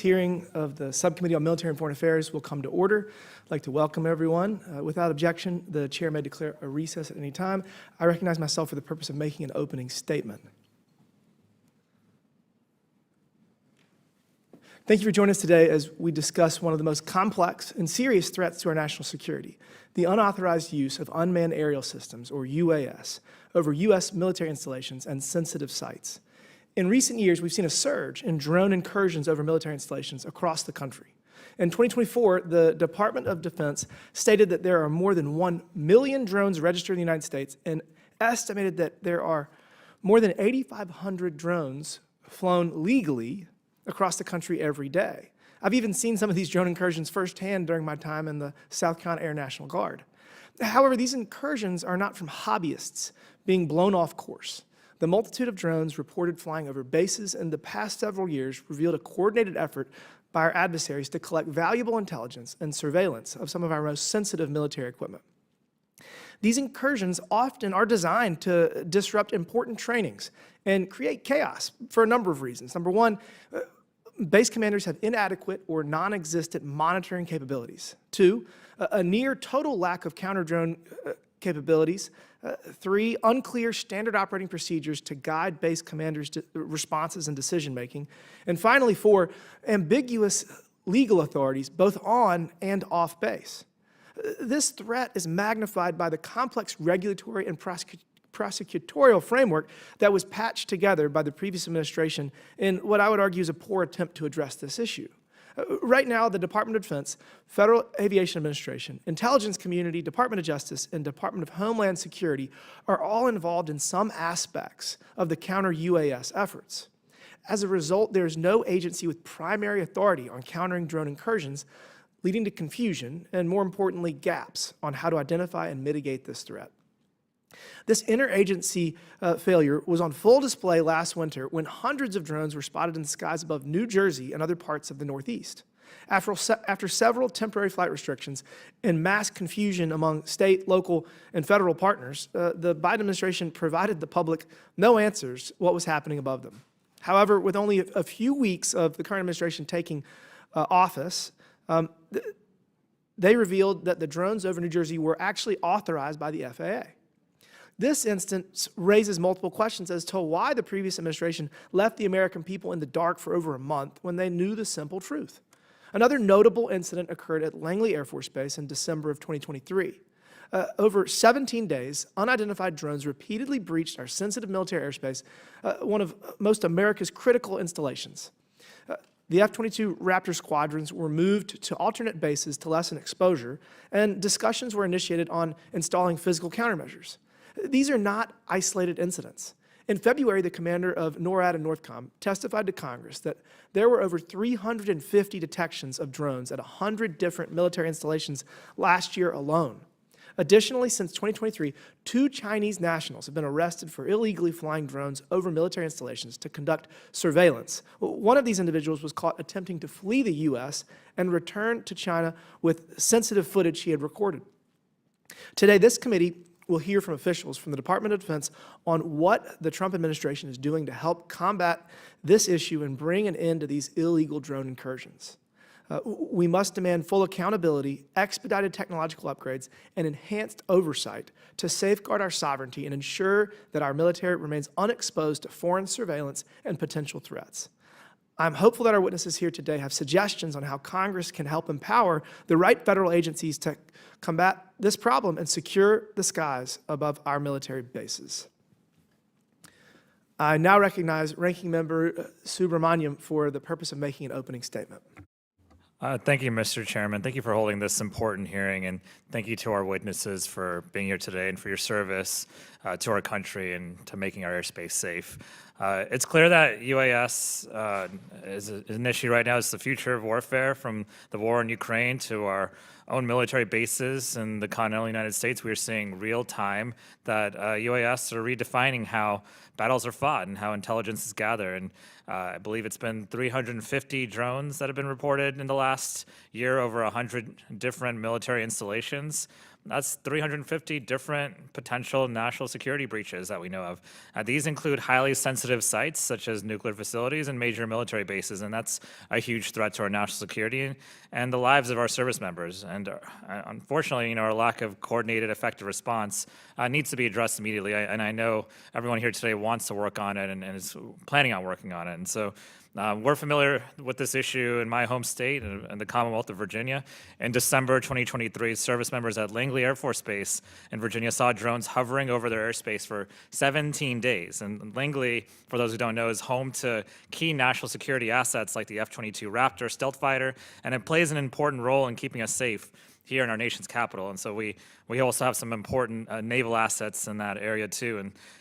hearing of the Subcommittee on Military and Foreign Affairs will come to order. I'd like to welcome everyone. Without objection, the chair may declare a recess at any time. I recognize myself for the purpose of making an opening statement. Thank you for joining us today as we discuss one of the most complex and serious threats to our national security, the unauthorized use of unmanned aerial systems, or UAS, over U.S. military installations and sensitive sites. In recent years, we've seen a surge in drone incursions over military installations across the country. In 2024, the Department of Defense stated that there are more than 1 million drones registered in the United States and estimated that there are more than 8,500 drones flown legally across the country every day. I've even seen some of these drone incursions firsthand during my time in the South Carolina Air National Guard. However, these incursions are not from hobbyists being blown off course. The multitude of drones reported flying over bases in the past several years revealed a coordinated effort by our adversaries to collect valuable intelligence and surveillance of some of our most sensitive military equipment. These incursions often are designed to disrupt important trainings and create chaos for a number of reasons. Number one, base commanders have inadequate or non-existent monitoring capabilities. Two, a near total lack of counter-drone capabilities. Three, unclear standard operating procedures to guide base commanders' responses and decision-making. And finally, four, ambiguous legal authorities both on and off base. This threat is magnified by the complex regulatory and prosecutorial framework that was patched together by the previous administration in what I would argue is a poor attempt to address this issue. Right now, the Department of Defense, Federal Aviation Administration, Intelligence Community, Department of Justice, and Department of Homeland Security are all involved in some aspects of the counter-UAS efforts. As a result, there is no agency with primary authority on countering drone incursions, leading to confusion and, more importantly, gaps on how to identify and mitigate this threat. This interagency failure was on full display last winter when hundreds of drones were spotted in the skies above New Jersey and other parts of the Northeast. After several temporary flight restrictions and mass confusion among state, local, and federal partners, the Biden administration provided the public no answers what was happening above them. However, with only a few weeks of the current administration taking office, they revealed that the drones over New Jersey were actually authorized by the FAA. This instance raises multiple questions as to why the previous administration left the American people in the dark for over a month when they knew the simple truth. Another notable incident occurred at Langley Air Force Base in December of 2023. Over 17 days, unidentified drones repeatedly breached our sensitive military airspace, one of most America's critical installations. The F-22 Raptor squadrons were moved to alternate bases to lessen exposure, and discussions were initiated on installing physical countermeasures. These are not isolated incidents. In February, the commander of NORAD and NORTHCOM testified to Congress that there were over 350 detections of drones at 100 different military installations last year alone. Additionally, since 2023, 2 Chinese nationals have been arrested for illegally flying drones over military installations to conduct surveillance. One of these individuals was caught attempting to flee the U.S. and return to China with sensitive footage he had recorded. Today, this committee will hear from officials from the Department of Defense on what the Trump administration is doing to help combat this issue and bring an end to these illegal drone incursions. We must demand full accountability, expedited technological upgrades, and enhanced oversight to safeguard our sovereignty and ensure that our military remains unexposed to foreign surveillance and potential threats. I'm hopeful that our witnesses here today have suggestions on how Congress can help empower the right federal agencies to combat this problem and secure the skies above our military bases. I now recognize Ranking Member Subramaniam for the purpose of making an opening statement. Thank you, Mr. Chairman. Thank you for holding this important hearing, and thank you to our witnesses for being here today and for your service to our country and to making our airspace safe. It's clear that UAS is an issue right now. It's the future of warfare, from the war in Ukraine to our own military bases in the continental United States. We are seeing real time that UAS are redefining how battles are fought and how intelligence is gathered. And I believe it's been 350 drones that have been reported in the last year over 100 different military installations. that's 350 different potential national security breaches that we know of. These include highly sensitive sites such as nuclear facilities and major military bases, and that's a huge threat to our national security and the lives of our service members. And unfortunately, our lack of coordinated, effective response needs to be addressed immediately. And I know everyone here today wants to work on it and is planning on working on it. And so we're familiar with this issue in my home state and the Commonwealth of Virginia. In December 2023, service members at Langley Air Force Base in Virginia saw drones hovering over their airspace for 17 days. And Langley, for those who don't know, is home to key national security assets like the F-22 Raptor stealth fighter, and it plays an important role in keeping us safe here in our nation's capital. And so we also have some important naval assets in that area too.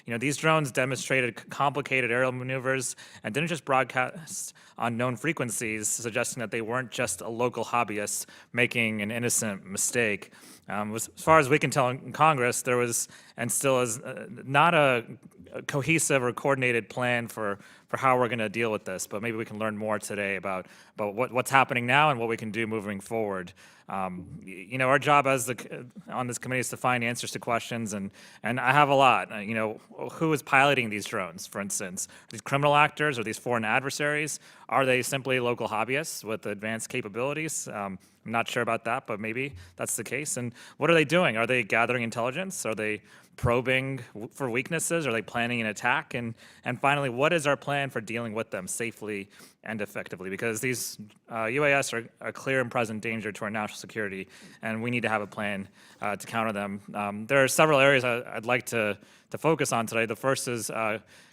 And these drones demonstrated complicated aerial maneuvers and didn't just broadcast on known frequencies, suggesting that they weren't just a local hobbyist making an innocent mistake. As far as we can tell in Congress, there was and still is not a cohesive or coordinated plan for how we're going to deal with this, but maybe we can learn more today about what's happening now and what we can do moving forward. Our job on this committee is to find answers to questions, and I have a lot. Who is piloting these drones, for instance? Are these criminal actors? Are these foreign adversaries? Are they simply local hobbyists with advanced capabilities? I'm not sure about that, but maybe that's the case. And what are they doing? Are they gathering intelligence? Are they probing for weaknesses? Are they planning an attack? And finally, what is our plan for dealing with them safely and effectively? Because these UAS are a clear and present danger to our national security, and we need to have a plan to counter them. There are several areas I'd like to focus on today. The first is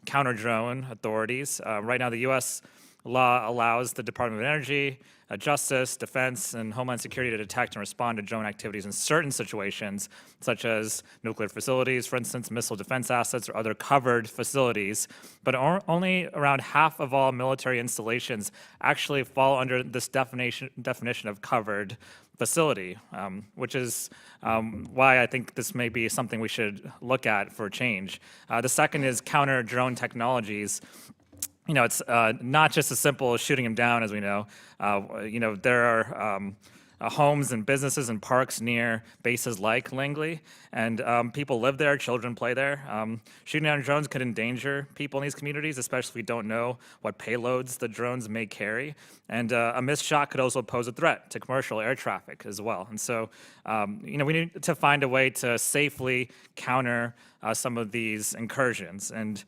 counter-drone authorities. Right now, the U.S. law allows the Department of Energy, Justice, Defense, and Homeland Security to detect and respond to drone activities in certain situations, such as nuclear facilities, for instance, missile defense assets, or other covered facilities. But only around half of all military installations actually fall under this definition of covered facility, which is why I think this may be something we should look at for change. The second is counter-drone technologies. It's not just as simple as shooting them down, as we know. There are homes and businesses and parks near bases like Langley, and people live there, children play there. Shooting down drones could endanger people in these communities, especially if we don't know what payloads the drones may carry. And a missed shot could also pose a threat to commercial air traffic as well. And so, we need to find a way to safely counter some of these incursions. And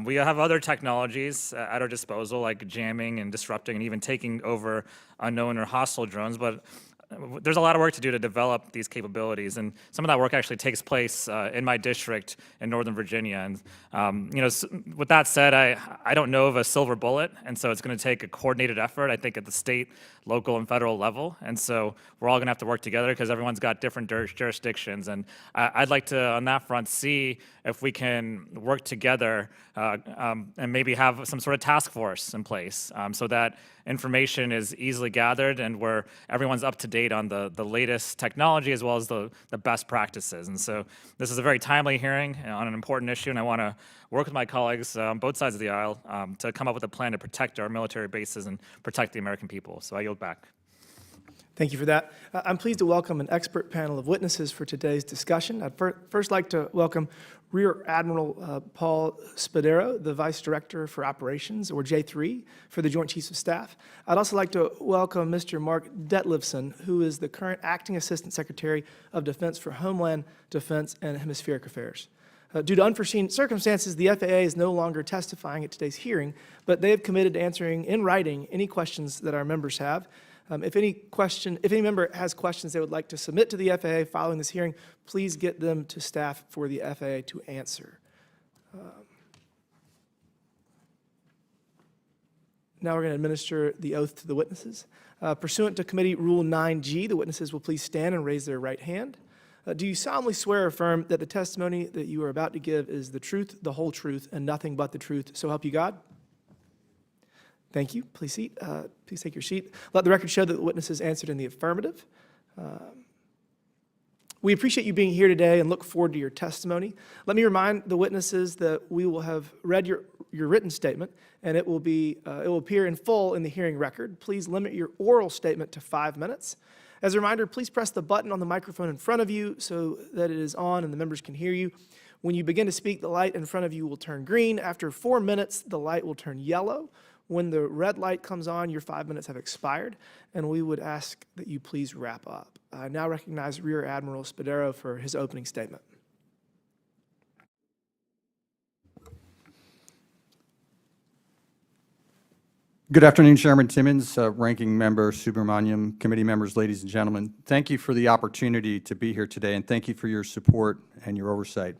we have other technologies at our disposal, like jamming and disrupting and even taking over unknown or hostile drones, but there's a lot of work to do to develop these capabilities, and some of that work actually takes place in my district in Northern Virginia. And with that said, I don't know of a silver bullet, and so it's going to take a coordinated effort, I think, at the state, local, and federal level. And so we're all going to have to work together because everyone's got different jurisdictions. And I'd like to, on that front, see if we can work together and maybe have some sort of task force in place so that information is easily gathered and where everyone's up to date on the latest technology as well as the best practices. And so this is a very timely hearing on an important issue, and I want to work with my colleagues on both sides of the aisle to come up with a plan to protect our military bases and protect the American people. So I yield back. Thank you for that. I'm pleased to welcome an expert panel of witnesses for today's discussion. I'd first like to welcome Rear Admiral Paul Spedero, the Vice Director for Operations, or J3, for the Joint Chiefs of Staff. I'd also like to welcome Mr. Mark Ditlevson, who is the current Acting Assistant Secretary of Defense for Homeland, Defense, and Hemispheric Affairs. Due to unforeseen circumstances, the FAA is no longer testifying at today's hearing, but they have committed to answering in writing any questions that our members have. If any member has questions they would like to submit to the FAA following this hearing, please get them to staff for the FAA to answer. Now we're going to administer the oath to the witnesses. Pursuant to Committee Rule 9G, the witnesses will please stand and raise their right hand. Do you solemnly swear or affirm that the testimony that you are about to give is the truth, the whole truth, and nothing but the truth, so help you God? Thank you. Please take your seat. Let the record show that the witnesses answered in the affirmative. We appreciate you being here today and look forward to your testimony. Let me remind the witnesses that we will have read your written statement, and it will appear in full in the hearing record. Please limit your oral statement to 5 minutes. As a reminder, please press the button on the microphone in front of you so that it is on and the members can hear you. When you begin to speak, the light in front of you will turn green. After 4 minutes, the light will turn yellow. When the red light comes on, your 5 minutes have expired, and we would ask that you please wrap up. I now recognize Rear Admiral Spedero for his opening statement. Good afternoon, Chairman Timmons, Ranking Member Subramaniam, committee members, ladies and gentlemen. Thank you for the opportunity to be here today, and thank you for your support and your oversight.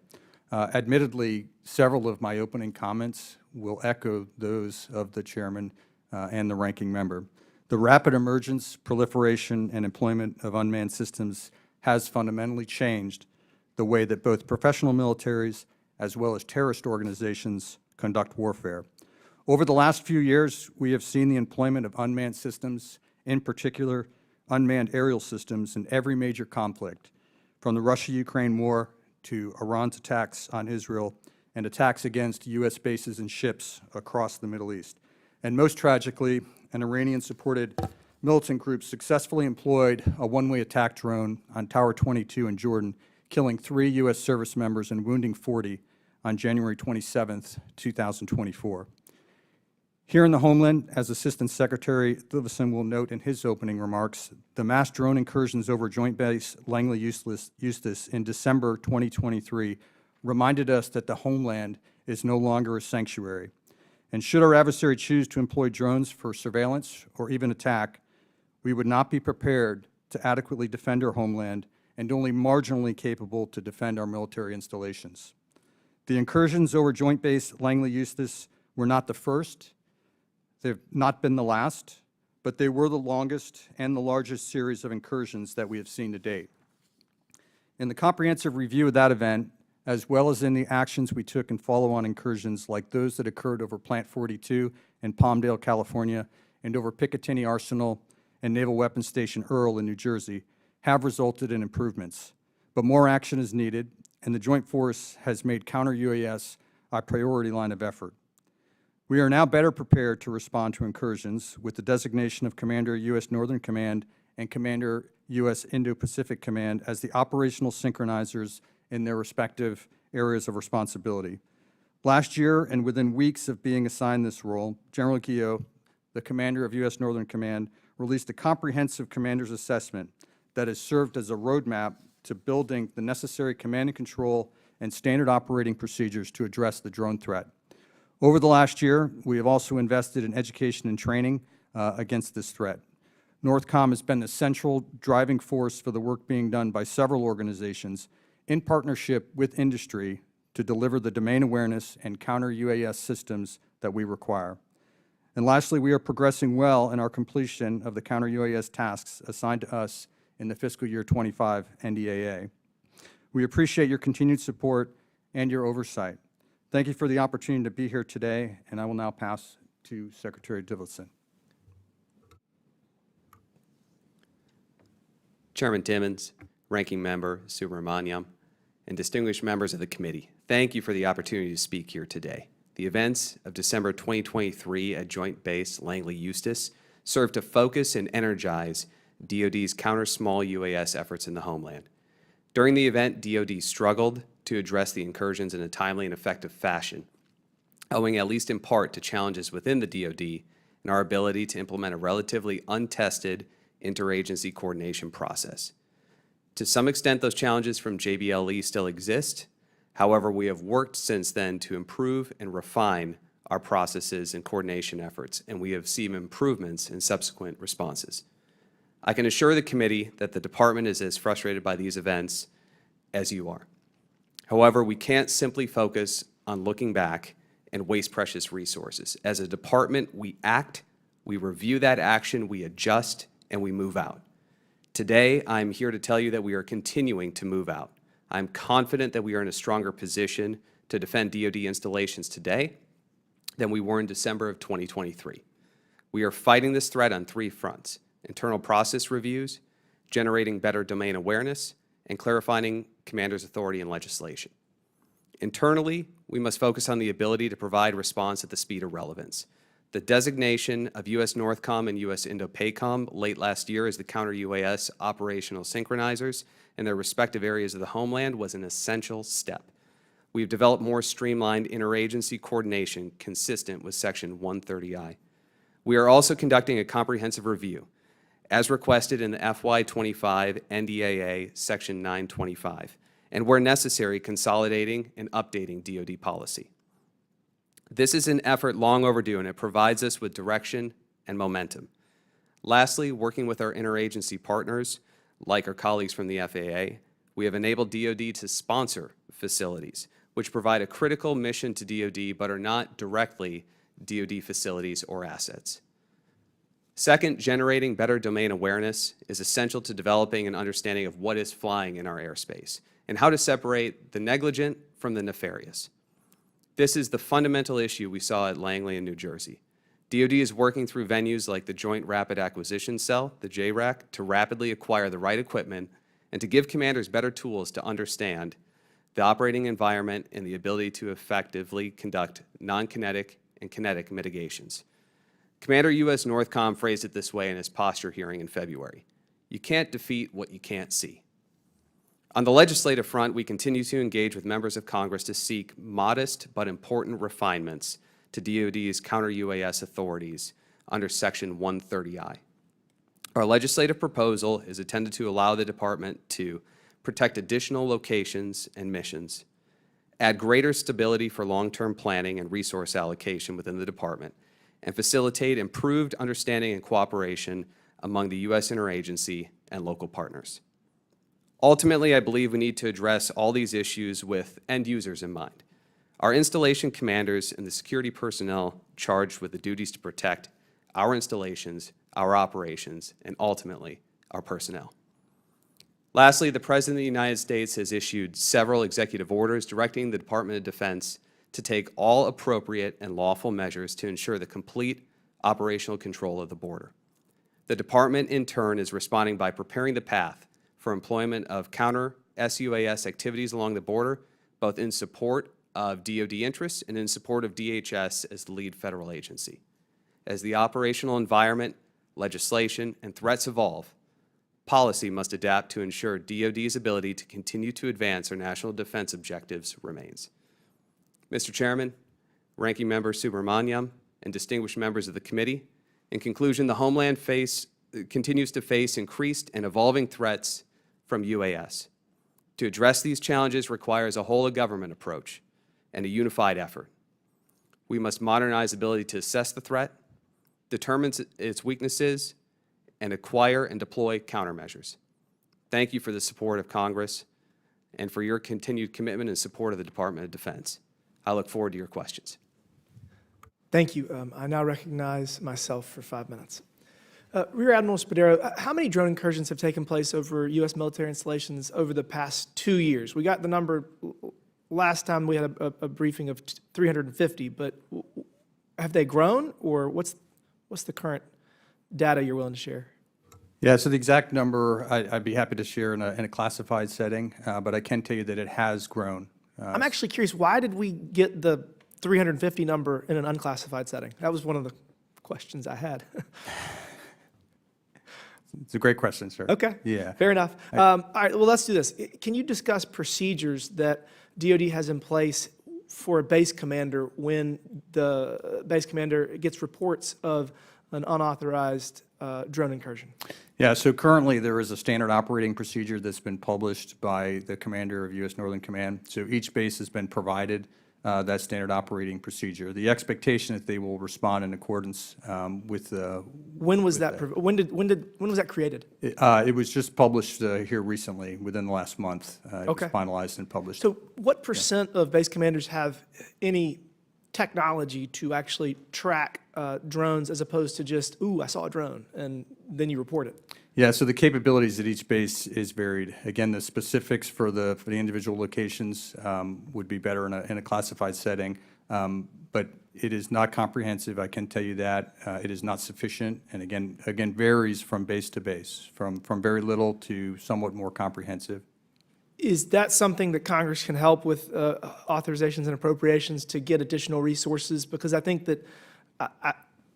Admittedly, several of my opening comments will echo those of the Chairman and the Ranking Member. The rapid emergence, proliferation, and employment of unmanned systems has fundamentally changed the way that both professional militaries as well as terrorist organizations conduct warfare. Over the last few years, we have seen the employment of unmanned systems, in particular unmanned aerial systems, in every major conflict, from the Russia-Ukraine war to Iran's attacks on Israel and attacks against U.S. bases and ships across the Middle East. And most tragically, an Iranian-supported militant group successfully employed a one-way attack drone on Tower 22 in Jordan, killing 3 U.S. service members and wounding 40 on January 27, 2024. Here in the Homeland, as Assistant Secretary Ditlevson will note in his opening remarks, the mass drone incursions over Joint Base Langley-Eustis in December 2023 reminded us that the Homeland is no longer a sanctuary. And should our adversary choose to employ drones for surveillance or even attack, we would not be prepared to adequately defend our Homeland and only marginally capable to defend our military installations. The incursions over Joint Base Langley-Eustis were not the first. They've not been the last, but they were the longest and the largest series of incursions that we have seen to date. In the comprehensive review of that event, as well as in the actions we took in follow-on incursions like those that occurred over Plant 42 in Palmdale, California, and over Picatinny Arsenal and Naval Weapons Station Arel in New Jersey, have resulted in improvements. But more action is needed, and the Joint Force has made counter-UAS a priority line of effort. We are now better prepared to respond to incursions with the designation of Commander U.S. Northern Command and Commander U.S. Indo-Pacific Command as the operational synchronizers in their respective areas of responsibility. Last year, and within weeks of being assigned this role, General Guillot, the Commander of U.S. Northern Command, released a comprehensive commander's assessment that has served as a roadmap to building the necessary command and control and standard operating procedures to address the drone threat. Over the last year, we have also invested in education and training against this threat. NORTHCOM has been the central driving force for the work being done by several organizations in partnership with industry to deliver the domain awareness and counter-UAS systems that we require. And lastly, we are progressing well in our completion of the counter-UAS tasks assigned to us in the fiscal year 25 NDAA. We appreciate your continued support and your oversight. Thank you for the opportunity to be here today, and I will now pass to Secretary Ditlevson. Chairman Timmons, Ranking Member Subramaniam, and distinguished members of the committee, thank you for the opportunity to speak here today. The events of December 2023 at Joint Base Langley-Eustis served to focus and energize DoD's counter-small UAS efforts in the Homeland. During the event, DoD struggled to address the incursions in a timely and effective fashion, owing at least in part to challenges within the DoD and our ability to implement a relatively untested interagency coordination process. To some extent, those challenges from JBLE still exist. However, we have worked since then to improve and refine our processes and coordination efforts, and we have seen improvements in subsequent responses. I can assure the committee that the department is as frustrated by these events as you are. However, we can't simply focus on looking back and waste precious resources. As a department, we act, we review that action, we adjust, and we move out. Today, I'm here to tell you that we are continuing to move out. I'm confident that we are in a stronger position to defend DoD installations today than we were in December of 2023. We are fighting this threat on 3 fronts: internal process reviews, generating better domain awareness, and clarifying commander's authority and legislation. Internally, we must focus on the ability to provide response at the speed of relevance. The designation of U.S. NORTHCOM and U.S. INDOPACOM late last year as the counter-UAS operational synchronizers in their respective areas of the homeland was an essential step. We have developed more streamlined interagency coordination consistent with Section 130I. We are also conducting a comprehensive review, as requested in the FY25 NDAA Section 925, and where necessary, consolidating and updating DoD policy. This is an effort long overdue, and it provides us with direction and momentum. Lastly, working with our interagency partners, like our colleagues from the FAA, we have enabled DoD to sponsor facilities, which provide a critical mission to DoD but are not directly DoD facilities or assets. Second, generating better domain awareness is essential to developing an understanding of what is flying in our airspace and how to separate the negligent from the nefarious. This is the fundamental issue we saw at Langley in New Jersey. DoD is working through venues like the Joint Rapid Acquisition Cell, the JRAC, to rapidly acquire the right equipment and to give commanders better tools to understand the operating environment and the ability to effectively conduct non-kinetic and kinetic mitigations. Commander U.S. NORTHCOM phrased it this way in his posture hearing in February: "You can't defeat what you can't see." On the legislative front, we continue to engage with members of Congress to seek modest but important refinements to DoD's counter-UAS authorities under Section 130I. Our legislative proposal is intended to allow the Department to protect additional locations and missions, add greater stability for long-term planning and resource allocation within the Department, and facilitate improved understanding and cooperation among the U.S. interagency and local partners. Ultimately, I believe we need to address all these issues with end users in mind. Our installation commanders and the security personnel charged with the duties to protect our installations, our operations, and ultimately, our personnel. Lastly, the President of the United States has issued several executive orders directing the Department of Defense to take all appropriate and lawful measures to ensure the complete operational control of the border. The Department, in turn, is responding by preparing the path for employment of counter-SUAS activities along the border, both in support of DoD interests and in support of DHS as the lead federal agency. As the operational environment, legislation, and threats evolve, policy must adapt to ensure DoD's ability to continue to advance our national defense objectives remains. Mr. Chairman, Ranking Member Subramaniam, and distinguished members of the committee, in conclusion, the Homeland continues to face increased and evolving threats from UAS. To address these challenges requires a whole-of-government approach and a unified effort. We must modernize the ability to assess the threat, determine its weaknesses, and acquire and deploy countermeasures. Thank you for the support of Congress and for your continued commitment and support of the Department of Defense. I look forward to your questions. Thank you. I now recognize myself for 5 minutes. Rear Admiral Spedero, how many drone incursions have taken place over U.S. military installations over the past 2 years? We got the number last time we had a briefing of 350, but have they grown, or what's the current data you're willing to share? Yeah, so the exact number I'd be happy to share in a classified setting, but I can tell you that it has grown. I'm actually curious, why did we get the 350 number in an unclassified setting? That was one of the questions I had. It's a great question, sir. Okay. Yeah. Fair enough. All right, well, let's do this. Can you discuss procedures that DoD has in place for a base commander when the base commander gets reports of an unauthorized drone incursion? Yeah, so currently there is a standard operating procedure that's been published by the commander of U.S. Northern Command. So each base has been provided that standard operating procedure. The expectation is they will respond in accordance with the. When was that? When was that created? It was just published here recently, within the last month. It Okay. was finalized and published. So what percent of base commanders have any technology to actually track drones as opposed to just, ooh, I saw a drone, and then you report it? Yeah, so the capabilities at each base is varied. Again, the specifics for the individual locations would be better in a classified setting, but it is not comprehensive, I can tell you that. It is not sufficient, and again varies from base to base, from very little to somewhat more comprehensive. Is that something that Congress can help with authorizations and appropriations to get additional resources? Because I think that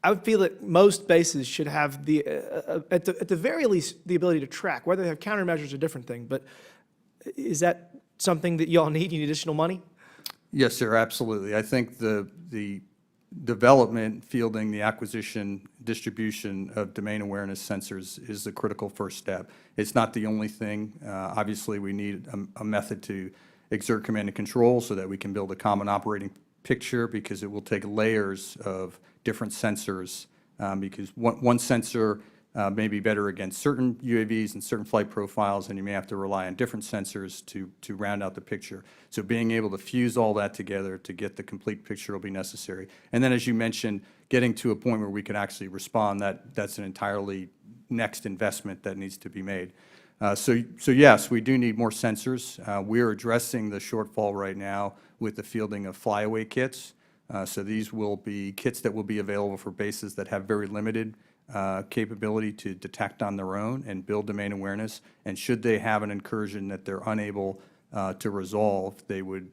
I would feel that most bases should have at the very least, the ability to track. Whether they have countermeasures is a different thing, but is that something that y'all need? You need additional money? Yes, sir, absolutely. I think the development, fielding, the acquisition, distribution of domain awareness sensors is the critical first step. It's not the only thing. Obviously, we need a method to exert command and control so that we can build a common operating picture, because it will take layers of different sensors, because one sensor may be better against certain UAVs and certain flight profiles, and you may have to rely on different sensors to round out the picture. So being able to fuse all that together to get the complete picture will be necessary. And then, as you mentioned, getting to a point where we can actually respond, that's an entirely next investment that needs to be made. So yes, we do need more sensors. We're addressing the shortfall right now with the fielding of flyaway kits. So these will be kits that will be available for bases that have very limited capability to detect on their own and build domain awareness. And should they have an incursion that they're unable to resolve, they would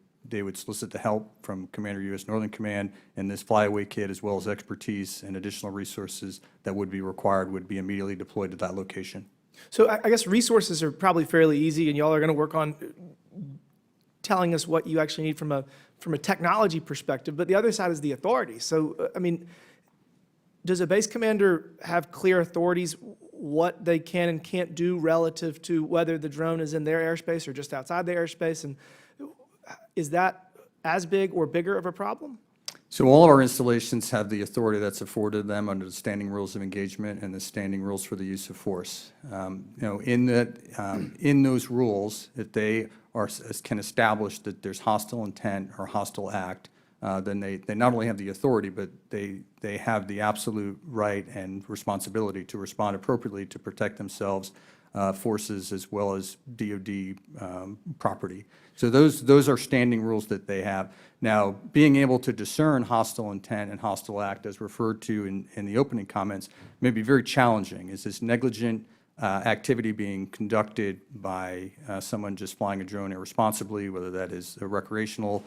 solicit the help from Commander U.S. Northern Command, and this flyaway kit, as well as expertise and additional resources that would be required, would be immediately deployed to that location. So I guess resources are probably fairly easy, and y'all are going to work on telling us what you actually need from a technology perspective. But the other side is the authority. So, I mean, does a base commander have clear authorities what they can and can't do relative to whether the drone is in their airspace or just outside their airspace? And is that as big or bigger of a problem? So all of our installations have the authority that's afforded them under the standing rules of engagement and the standing rules for the use of force. In those rules, if they can establish that there's hostile intent or hostile act, then they not only have the authority, but they have the absolute right and responsibility to respond appropriately to protect themselves, forces, as well as DoD property. So those are standing rules that they have. Now, being able to discern hostile intent and hostile act, as referred to in the opening comments, may be very challenging. Is this negligent activity being conducted by someone just flying a drone irresponsibly, whether that is a recreational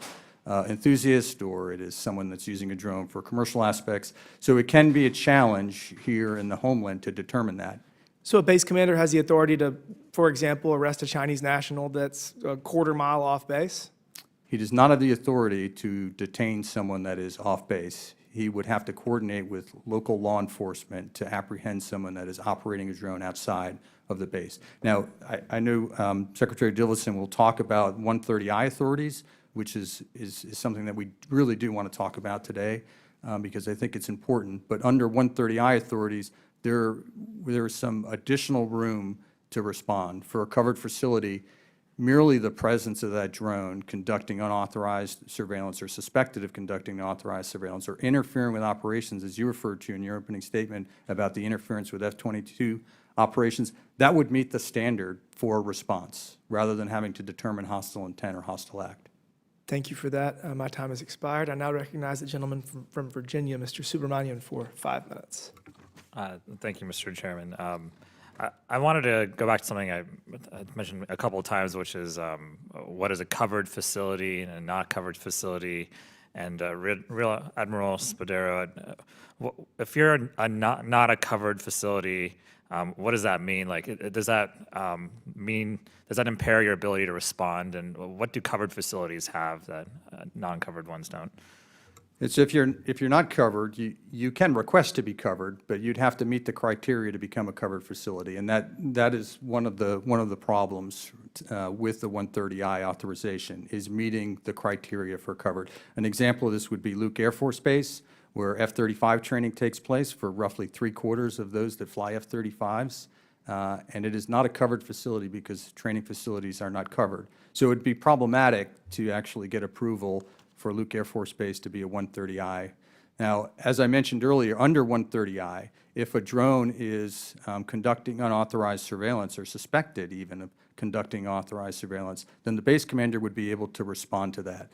enthusiast or it is someone that's using a drone for commercial aspects? So it can be a challenge here in the Homeland to determine that. So a base commander has the authority to, for example, arrest a Chinese national that's a quarter-mile off base? He does not have the authority to detain someone that is off base. He would have to coordinate with local law enforcement to apprehend someone that is operating a drone outside of the base. Now, I know Secretary Ditlevson will talk about 130I authorities, which is something that we really do want to talk about today, because I think it's important. But under 130I authorities, there is some additional room to respond. For a covered facility, merely the presence of that drone conducting unauthorized surveillance or suspected of conducting unauthorized surveillance or interfering with operations, as you referred to in your opening statement about the interference with F-22 operations, that would meet the standard for response, rather than having to determine hostile intent or hostile act. Thank you for that. My time has expired. I now recognize the gentleman from Virginia, Mr. Subramanian, for 5 minutes. Thank you, Mr. Chairman. I wanted to go back to something I mentioned a couple of times, which is what is a covered facility and a not covered facility. And Real Admiral Spedero, if you're not a covered facility, what does that mean? Like, does that impair your ability to respond? And what do covered facilities have that non-covered ones don't? It's if you're not covered, you can request to be covered, but you'd have to meet the criteria to become a covered facility, and that is one of the problems with the 130I authorization, is meeting the criteria for covered. An example of this would be Luke Air Force Base, where F-35 training takes place for roughly 3/4 of those that fly F-35s, and it is not a covered facility because training facilities are not covered. So it would be problematic to actually get approval for Luke Air Force Base to be a 130I. Now, as I mentioned earlier, under 130I, if a drone is conducting unauthorized surveillance or suspected even of conducting unauthorized surveillance, then the base commander would be able to respond to that.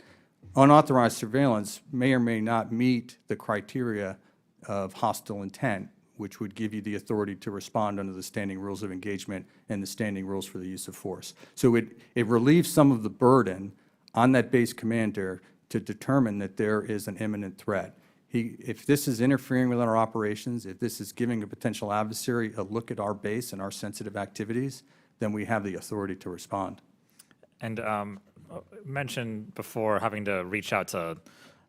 Unauthorized surveillance may or may not meet the criteria of hostile intent, which would give you the authority to respond under the standing rules of engagement and the standing rules for the use of force. So it relieves some of the burden on that base commander to determine that there is an imminent threat. If this is interfering with our operations, if this is giving a potential adversary a look at our base and our sensitive activities, then we have the authority to respond. And mentioned before having to reach out to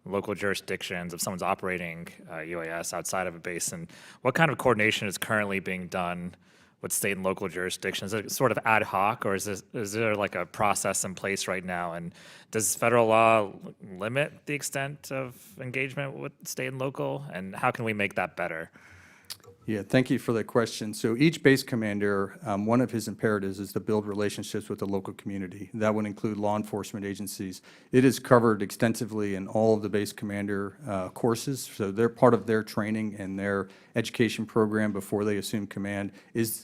local jurisdictions if someone's operating UAS outside of a base. And what kind of coordination is currently being done with state and local jurisdictions? Is it sort of ad hoc, or is there like a process in place right now? And does federal law limit the extent of engagement with state and local? And how can we make that better? Yeah, thank you for that question. So each base commander, one of his imperatives is to build relationships with the local community. That would include law enforcement agencies. It is covered extensively in all of the base commander courses. So they're part of their training and their education program before they assume command is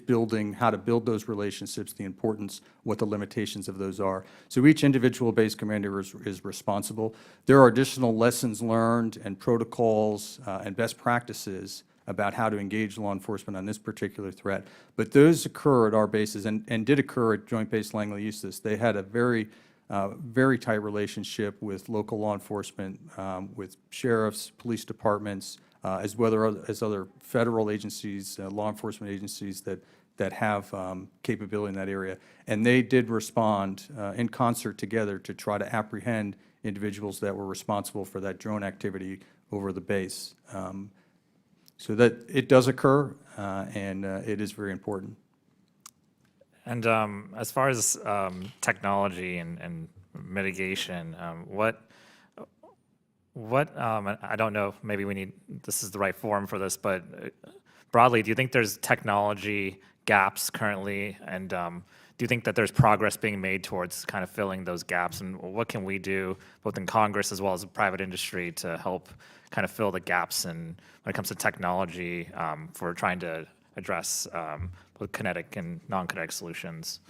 building how to build those relationships, the importance, what the limitations of those are. So each individual base commander is responsible. There are additional lessons learned and protocols and best practices about how to engage law enforcement on this particular threat. But those occur at our bases and did occur at Joint Base Langley Eustis. They had a very tight relationship with local law enforcement, with sheriffs, police departments, as well as other federal agencies, law enforcement agencies that have capability in that area. And they did respond in concert together to try to apprehend individuals that were responsible for that drone activity over the base. So that it does occur, and it is very important. And as far as technology and mitigation, what I don't know, maybe this is the right forum for this, but broadly, do you think there's technology gaps currently? And do you think that there's progress being made towards kind of filling those gaps? And what can we do, both in Congress as well as the private industry, to help kind of fill the gaps when it comes to technology for trying to address both kinetic and non-kinetic solutions?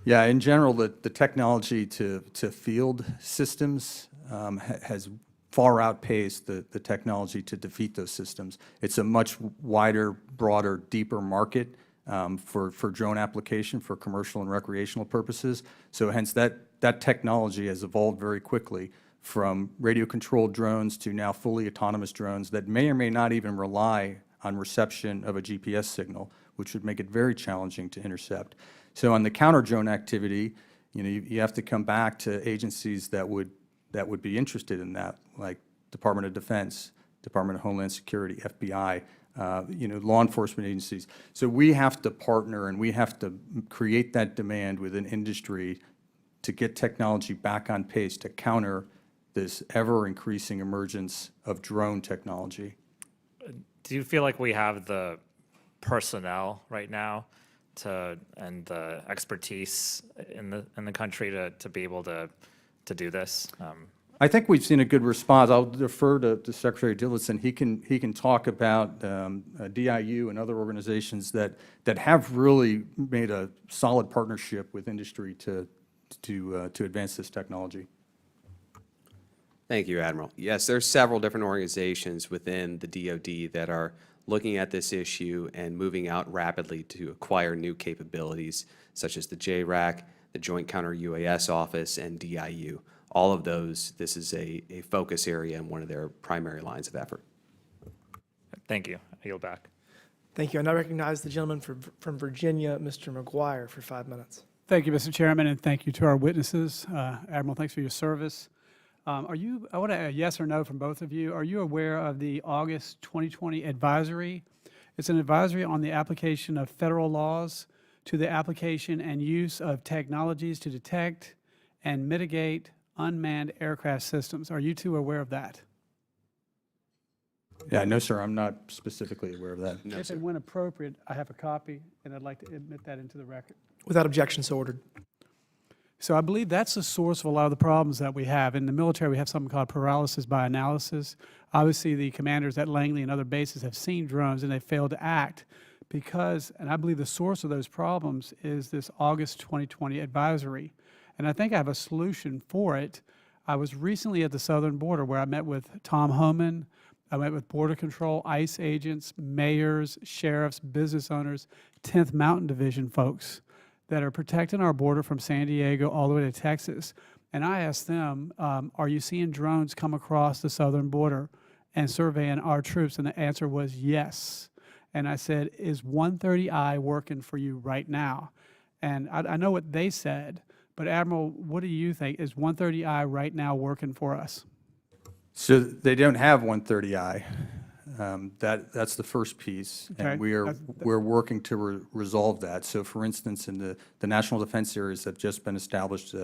Yeah, in general, the technology to field systems has far outpaced the technology to defeat those systems. It's a much wider, broader, deeper market for drone application for commercial and recreational purposes. So hence that technology has evolved very quickly from radio-controlled drones to now fully autonomous drones that may or may not even rely on reception of a GPS signal, which would make it very challenging to intercept. So on the counter-drone activity, you have to come back to agencies that would be interested in that, like Department of Defense, Department of Homeland Security, FBI, law enforcement agencies. So we have to partner and we have to create that demand within industry to get technology back on pace to counter this ever-increasing emergence of drone technology. Do you feel like we have the personnel right now and the expertise in the country to be able to do this? I think we've seen a good response. I'll defer to Secretary Ditlevson. He can talk about DIU and other organizations that have really made a solid partnership with industry to advance this technology. Thank you, Admiral. Yes, there are several different organizations within the DoD that are looking at this issue and moving out rapidly to acquire new capabilities, such as the JRAC, the Joint Counter-UAS Office, and DIU. All of those, this is a focus area and one of their primary lines of effort. Thank you. I yield back. Thank you. I now recognize the gentleman from Virginia, Mr. McGuire, for 5 minutes. Thank you, Mr. Chairman, and thank you to our witnesses. Admiral, thanks for your service. I want a yes or no from both of you. Are you aware of the August 2020 advisory? It's an advisory on the application of federal laws to the application and use of technologies to detect and mitigate unmanned aircraft systems. Are you two aware of that? Yeah, no, sir, I'm not specifically aware of that. No, If sir. and when appropriate, I have a copy, and I'd like to admit that into the record. Without objection, so ordered. So I believe that's the source of a lot of the problems that we have. In the military, we have something called paralysis by analysis. Obviously, the commanders at Langley and other bases have seen drones, and they failed to act because, and I believe the source of those problems is this August 2020 advisory. And I think I have a solution for it. I was recently at the southern border where I met with Tom Homan, I met with Border Control, ICE agents, mayors, sheriffs, business owners, 10th Mountain Division folks that are protecting our border from San Diego all the way to Texas. And I asked them, are you seeing drones come across the southern border and surveying our troops? And the answer was yes. And I said, is 130I working for you right now? And I know what they said, but Admiral, what do you think? Is 130I right now working for us? So they don't have 130I. That's the first piece, Okay. and we're working to resolve that. So, for instance, in the national defense areas that have just been established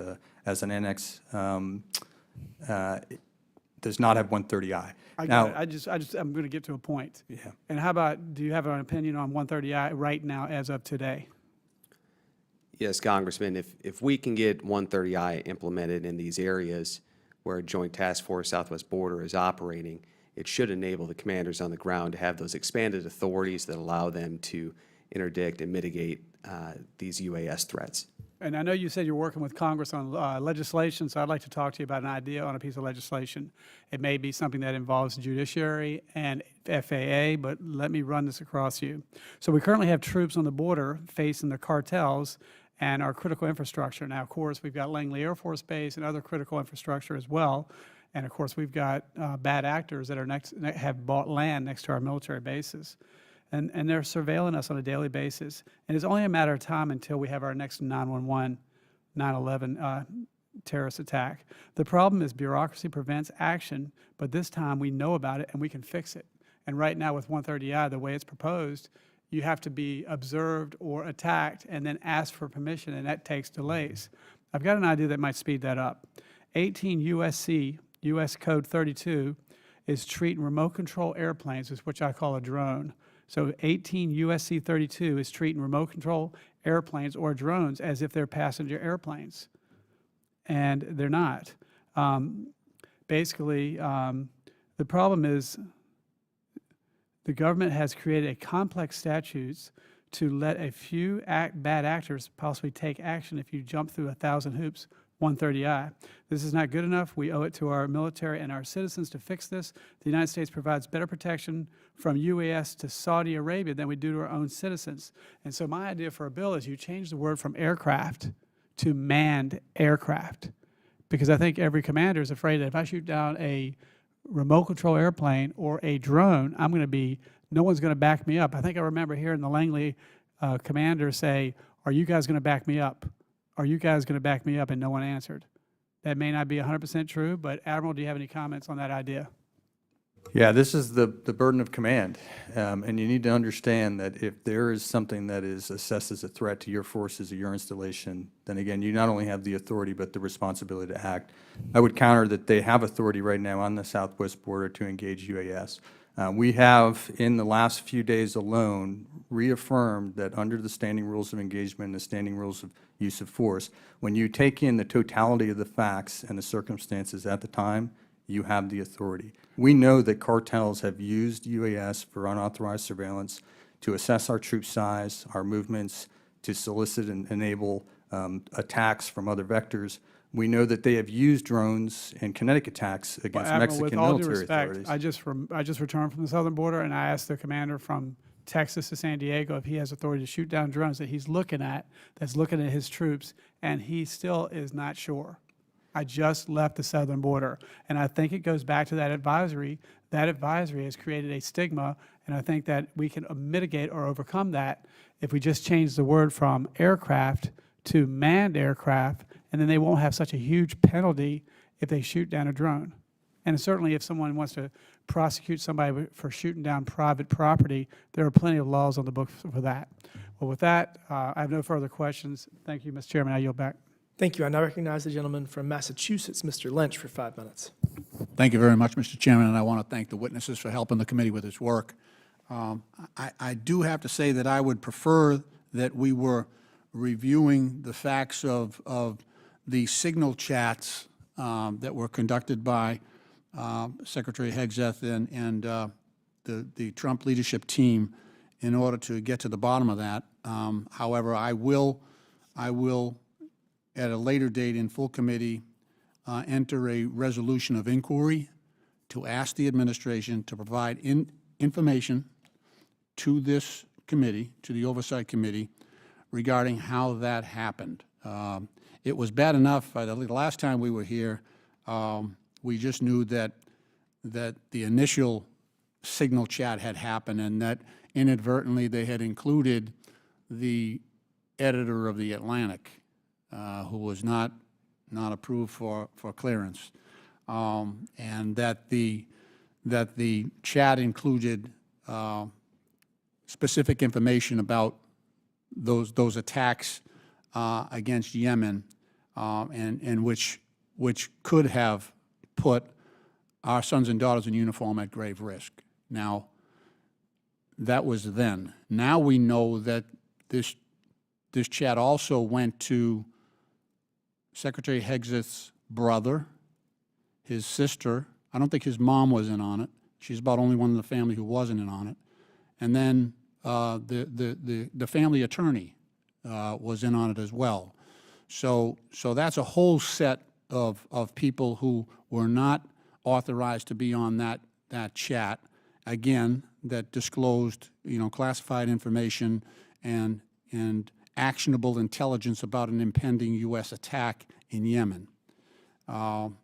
as an annex, does not have 130I. I'm going to get to a point. Yeah. And how about, do you have an opinion on 130I right now as of today? Yes, Congressman, if we can get 130I implemented in these areas where Joint Task Force Southwest Border is operating, it should enable the commanders on the ground to have those expanded authorities that allow them to interdict and mitigate these UAS threats. And I know you said you're working with Congress on legislation, so I'd like to talk to you about an idea on a piece of legislation. It may be something that involves judiciary and FAA, but let me run this across you. So we currently have troops on the border facing the cartels and our critical infrastructure. Now, of course, we've got Langley Air Force Base and other critical infrastructure as well. And of course, we've got bad actors that are have bought land next to our military bases. And they're surveilling us on a daily basis. And it's only a matter of time until we have our next 9/11, 9/11 terrorist attack. The problem is bureaucracy prevents action, but this time we know about it and we can fix it. And right now with 130I, the way it's proposed, you have to be observed or attacked and then ask for permission, and that takes delays. I've got an idea that might speed that up. 18 USC, US Code 32, is treating remote control airplanes, which I call a drone. So 18 USC 32 is treating remote control airplanes or drones as if they're passenger airplanes. And they're not. Basically, the problem is the government has created a complex statutes to let a few bad actors possibly take action if you jump through 1,000 hoops. 130I. This is not good enough. We owe it to our military and our citizens to fix this. The United States provides better protection from UAS to Saudi Arabia than we do to our own citizens. And so my idea for a bill is you change the word from aircraft to manned aircraft. Because I think every commander is afraid that if I shoot down a remote control airplane or a drone, no one's going to back me up. I think I remember hearing the Langley commander say, are you guys going to back me up? Are you guys going to back me up? And no one answered. That may not be 100% true, but Admiral, do you have any comments on that idea? Yeah, this is the burden of command, and you need to understand that if there is something that is assessed as a threat to your forces or your installation, then again, you not only have the authority but the responsibility to act. I would counter that they have authority right now on the southwest border to engage UAS. We have, in the last few days alone, reaffirmed that under the standing rules of engagement and the standing rules of use of force, when you take in the totality of the facts and the circumstances at the time, you have the authority. We know that cartels have used UAS for unauthorized surveillance to assess our troop size, our movements, to solicit and enable attacks from other vectors. We know that they have used drones and kinetic attacks against Mexican military authorities. I just returned from the southern border, and I asked the commander from Texas to San Diego if he has authority to shoot down drones that he's looking at, that's looking at his troops, and he still is not sure. I just left the southern border, and I think it goes back to that advisory. That advisory has created a stigma, and I think that we can mitigate or overcome that if we just change the word from aircraft to manned aircraft, and then they won't have such a huge penalty if they shoot down a drone. And certainly if someone wants to prosecute somebody for shooting down private property, there are plenty of laws on the books for that. Well, with that, I have no further questions. Thank you, Mr. Chairman. I yield back. Thank you. I now recognize the gentleman from Massachusetts, Mr. Lynch, for 5 minutes. Thank you very much, Mr. Chairman, and I want to thank the witnesses for helping the committee with its work. I do have to say that I would prefer that we were reviewing the facts of the signal chats that were conducted by Secretary Hegseth and the Trump leadership team in order to get to the bottom of that. However, I will, at a later date in full committee, enter a resolution of inquiry to ask the administration to provide information to this committee, to the Oversight Committee, regarding how that happened. it was bad enough, the last time we were here, we just knew that the initial signal chat had happened and that inadvertently they had included the editor of the Atlantic, who was not approved for clearance, and that the chat included specific information about those attacks against Yemen, and which could have put our sons and daughters in uniform at grave risk. Now, that was then. Now we know that this chat also went to Secretary Hegseth's brother, his sister. I don't think his mom was in on it. She's about only one in the family who wasn't in on it. And then the family attorney was in on it as well. So that's a whole set of people who were not authorized to be on that chat, again, that disclosed, classified information and actionable intelligence about an impending U.S. attack in Yemen. And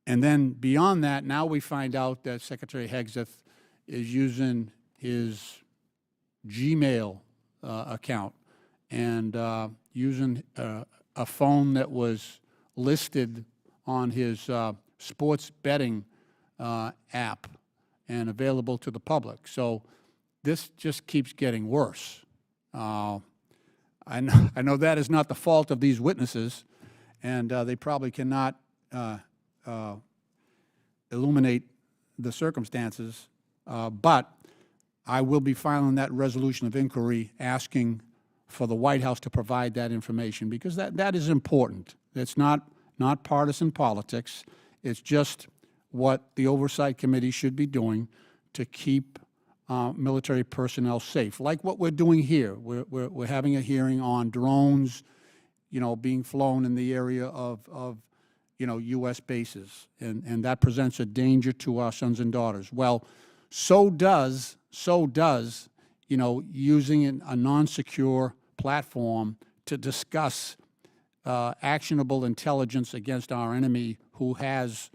then beyond that, now we find out that Secretary Hegseth is using his Gmail account and using a phone that was listed on his sports betting app and available to the public. So this just keeps getting worse. I know that is not the fault of these witnesses, and they probably cannot illuminate the circumstances, but I will be filing that resolution of inquiry asking for the White House to provide that information, because that is important. It's not partisan politics. It's just what the Oversight Committee should be doing to keep military personnel safe, like what we're doing here. We're having a hearing on drones, being flown in the area of U.S. bases, and that presents a danger to our sons and daughters. Well, so does using a non-secure platform to discuss actionable intelligence against our enemy who has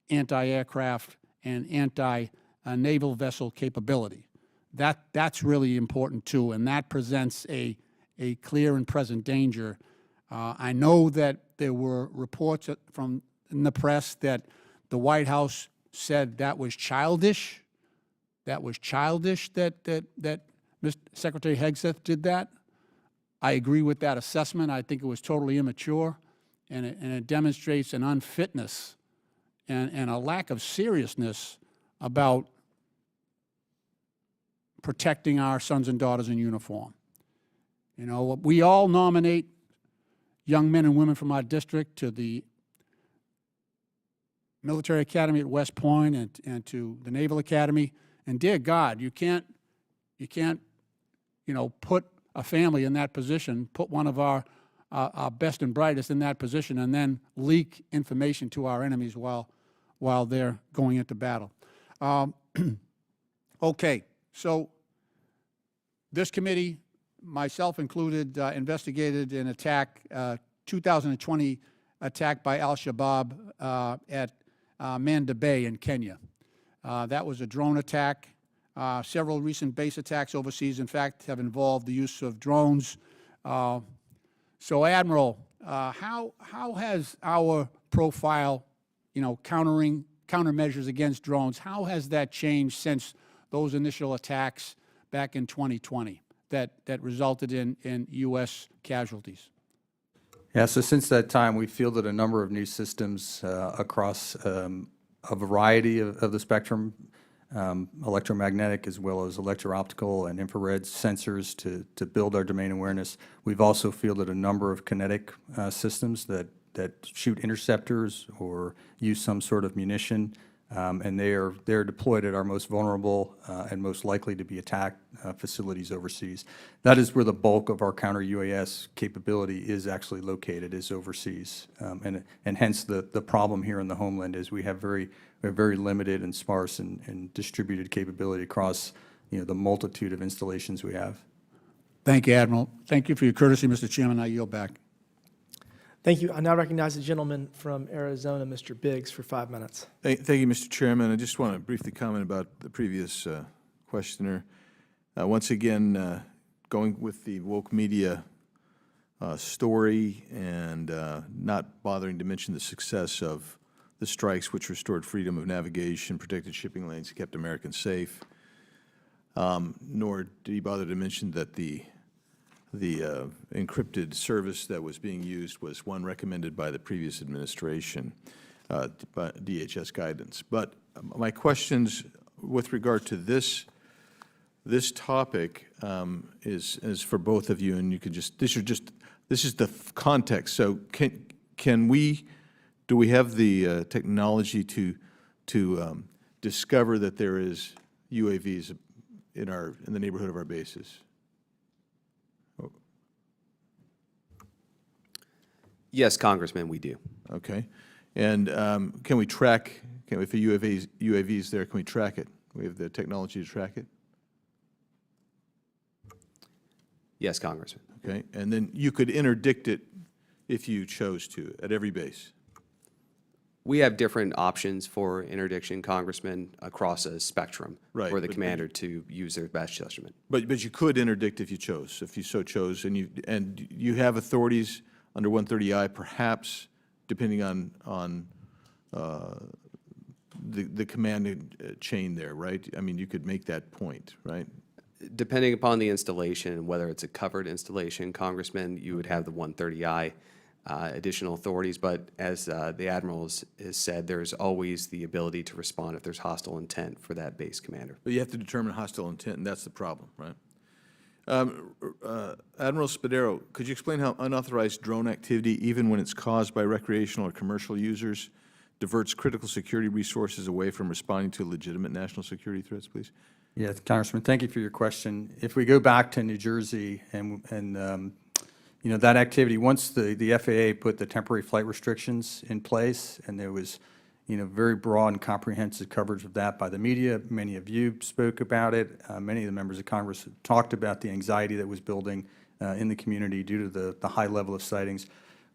anti-aircraft and anti-naval vessel capability. That's really important too, and that presents a clear and present danger. I know that there were reports in the press that the White House said that was childish. That was childish that Mr. Secretary Hegseth did that. I agree with that assessment. I think it was totally immature, and it demonstrates an unfitness and a lack of seriousness about protecting our sons and daughters in uniform. We all nominate young men and women from our district to the Military Academy at West Point and to the Naval Academy. And dear God, you can't put a family in that position, put one of our best and brightest in that position, and then leak information to our enemies while they're going into battle. Okay, so this committee, myself included, investigated an attack, 2020 attack by al-Shabaab at Manda Bay in Kenya. That was a drone attack. Several recent base attacks overseas, in fact, have involved the use of drones. So, Admiral, how has our profile, countermeasures against drones, how has that changed since those initial attacks back in 2020 that resulted in U.S. casualties? Yeah, so since that time, we've fielded a number of new systems across a variety of the spectrum, electromagnetic as well as electro-optical and infrared sensors to build our domain awareness. We've also fielded a number of kinetic systems that shoot interceptors or use some sort of munition, and they're deployed at our most vulnerable and most likely to be attacked facilities overseas. That is where the bulk of our counter-UAS capability is actually located, is overseas, and hence the problem here in the Homeland is we have very limited and sparse and distributed capability across the multitude of installations we have. Thank you, Admiral. Thank you for your courtesy, Mr. Chairman. I yield back. Thank you. I now recognize the gentleman from Arizona, Mr. Biggs, for 5 minutes. Thank you, Mr. Chairman. I just want to briefly comment about the previous questioner. Once again, going with the woke media story and not bothering to mention the success of the strikes which restored freedom of navigation, protected shipping lanes, kept Americans safe. Nor did he bother to mention that the encrypted service that was being used was one recommended by the previous administration, by DHS guidance. But my questions with regard to this topic is for both of you, and you can just this is the context. So do we have the technology to discover that there is UAVs in the neighborhood of our bases? Yes, Congressman, we do. Okay. And can we track, if a UAV is there, can we track it? We have the technology to track it? Yes, Congressman. Okay. And then you could interdict it if you chose to at every base? We have different options for interdiction, Congressman, across a spectrum Right, for the but- commander to use their best judgment. But you could interdict if you chose, if you so chose, and you have authorities under 130I, perhaps, depending on the command chain there, right? I mean, you could make that point, right? Depending upon the installation and whether it's a covered installation, Congressman, you would have the 130I additional authorities. But as the Admiral has said, there's always the ability to respond if there's hostile intent for that base commander. But you have to determine hostile intent, and that's the problem, right? Admiral Spedero, could you explain how unauthorized drone activity, even when it's caused by recreational or commercial users, diverts critical security resources away from responding to legitimate national security threats, please? Yes, Congressman, thank you for your question. If we go back to New Jersey and you know, that activity, once the FAA put the temporary flight restrictions in place, and there was, you know, very broad and comprehensive coverage of that by the media. Many of you spoke about it. Many of the members of Congress talked about the anxiety that was building in the community due to the high level of sightings.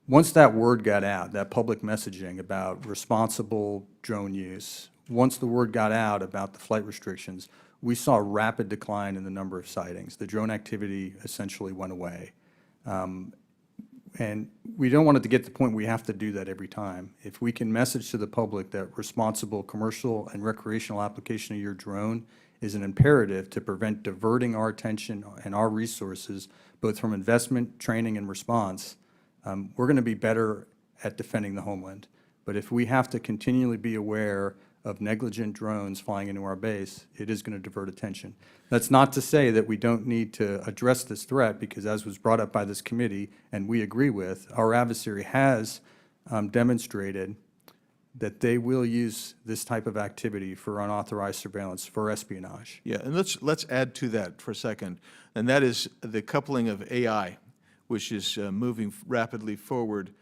Once that word got out, that public messaging about responsible drone use, once the word got out about the flight restrictions, we saw a rapid decline in the number of sightings. The drone activity essentially went away. And we don't want it to get to the point where we have to do that every time. If we can message to the public that responsible commercial and recreational application of your drone is an imperative to prevent diverting our attention and our resources, both from investment, training, and response, we're going to be better at defending the homeland. But if we have to continually be aware of negligent drones flying into our base, it is going to divert attention. That's not to say that we don't need to address this threat, because as was brought up by this committee, and we agree with, our adversary has demonstrated that they will use this type of activity for unauthorized surveillance, for espionage. Yeah, and let's add to that for a second, and that is the coupling of AI, which is moving rapidly forward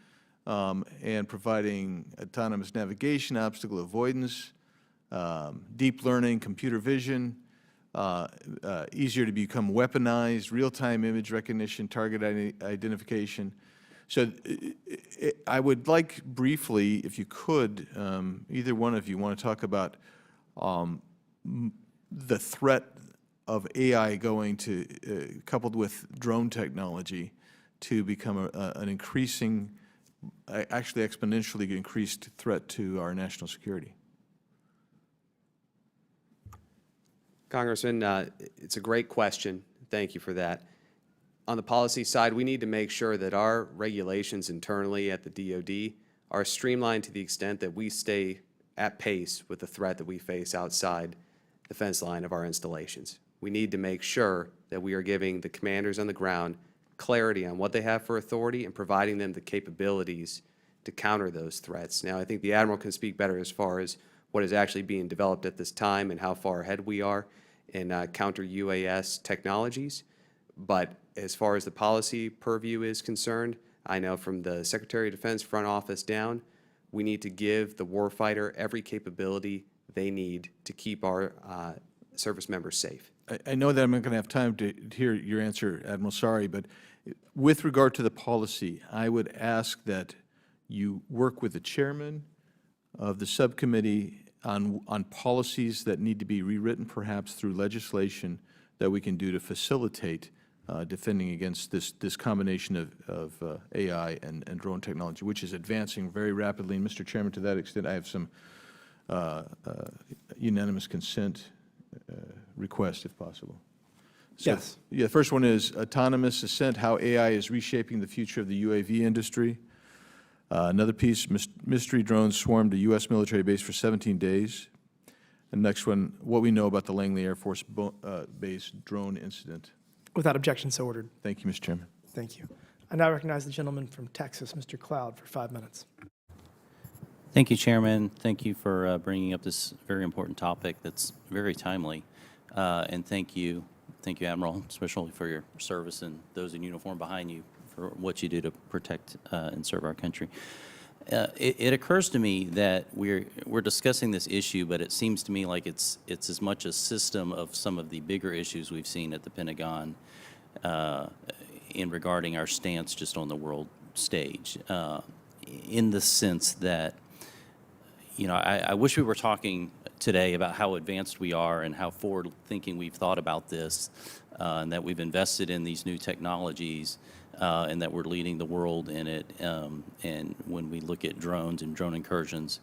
and providing autonomous navigation, obstacle avoidance, deep learning, computer vision, easier to become weaponized, real-time image recognition, target identification. So I would like briefly, if you could, either one of you want to talk about the threat of AI going to, coupled with drone technology, to become an increasing, actually exponentially increased threat to our national security. Congressman, it's a great question. Thank you for that. On the policy side, we need to make sure that our regulations internally at the DoD are streamlined to the extent that we stay at pace with the threat that we face outside the fence line of our installations. We need to make sure that we are giving the commanders on the ground clarity on what they have for authority and providing them the capabilities to counter those threats. Now, I think the Admiral can speak better as far as what is actually being developed at this time and how far ahead we are in counter-UAS technologies. But as far as the policy purview is concerned, I know from the Secretary of Defense front office down, we need to give the warfighter every capability they need to keep our service members safe. I know that I'm not going to have time to hear your answer, Admiral, sorry, but with regard to the policy, I would ask that you work with the chairman of the subcommittee on policies that need to be rewritten, perhaps through legislation that we can do to facilitate defending against this combination of AI and drone technology, which is advancing very rapidly. And Mr. Chairman, to that extent, I have some unanimous consent request, if possible. So, Yes. Yeah, the first one is autonomous ascent, how AI is reshaping the future of the UAV industry. Another piece, mystery drones swarmed a U.S. military base for 17 days. And next one, what we know about the Langley Air Force Base drone incident. Without objection, so ordered. Thank you, Mr. Chairman. Thank you. I now recognize the gentleman from Texas, Mr. Cloud, for 5 minutes. Thank you, Chairman. Thank you for bringing up this very important topic that's very timely. And thank you, Admiral, especially for your service and those in uniform behind you for what you do to protect and serve our country. It occurs to me that we're discussing this issue, but it seems to me like it's as much a system of some of the bigger issues we've seen at the Pentagon in regarding our stance just on the world stage, in the sense that, you know, I wish we were talking today about how advanced we are and how forward-thinking we've thought about this, and that we've invested in these new technologies, and that we're leading the world in it, and when we look at drones and drone incursions.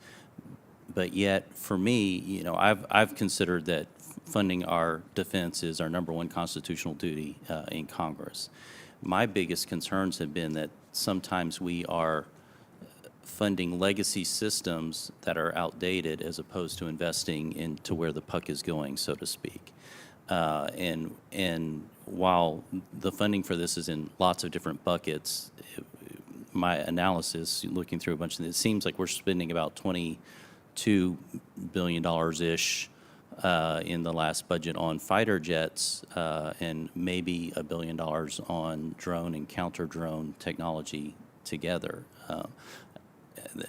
But yet, for me, you know, I've considered that funding our defense is our #1 constitutional duty in Congress. My biggest concerns have been that sometimes we are funding legacy systems that are outdated as opposed to investing into where the puck is going, so to speak. And while the funding for this is in lots of different buckets, my analysis, looking through a bunch of it seems like we're spending about $22 billion-ish in the last budget on fighter jets, and maybe $1 billion on drone and counter-drone technology together.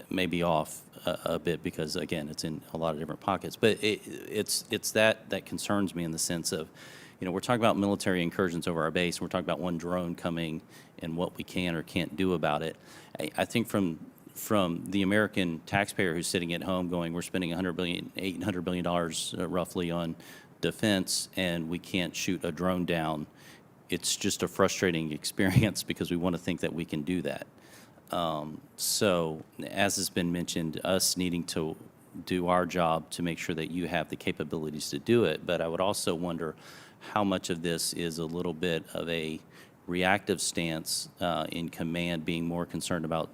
Maybe off a bit because, again, it's in a lot of different pockets. But it's that concerns me in the sense of, you know, we're talking about military incursions over our base. We're talking about one drone coming and what we can or can't do about it. I think from the American taxpayer who's sitting at home going, we're spending $800 billion roughly on defense, and we can't shoot a drone down. It's just a frustrating experience because we want to think that we can do that. So, as has been mentioned, us needing to do our job to make sure that you have the capabilities to do it. But I would also wonder how much of this is a little bit of a reactive stance in command, being more concerned about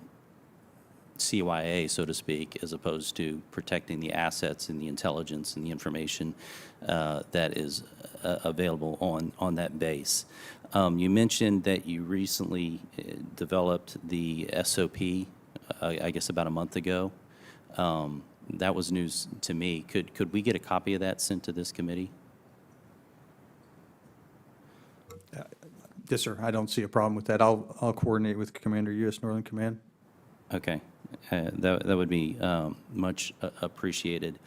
CYA, so to speak, as opposed to protecting the assets and the intelligence and the information that is available on that base. You mentioned that you recently developed the SOP, I guess about a month ago. That was news to me. Could we get a copy of that sent to this committee? Yes, sir. I don't see a problem with that. I'll coordinate with Commander, U.S. Northern Command. Okay. That would be much appreciated.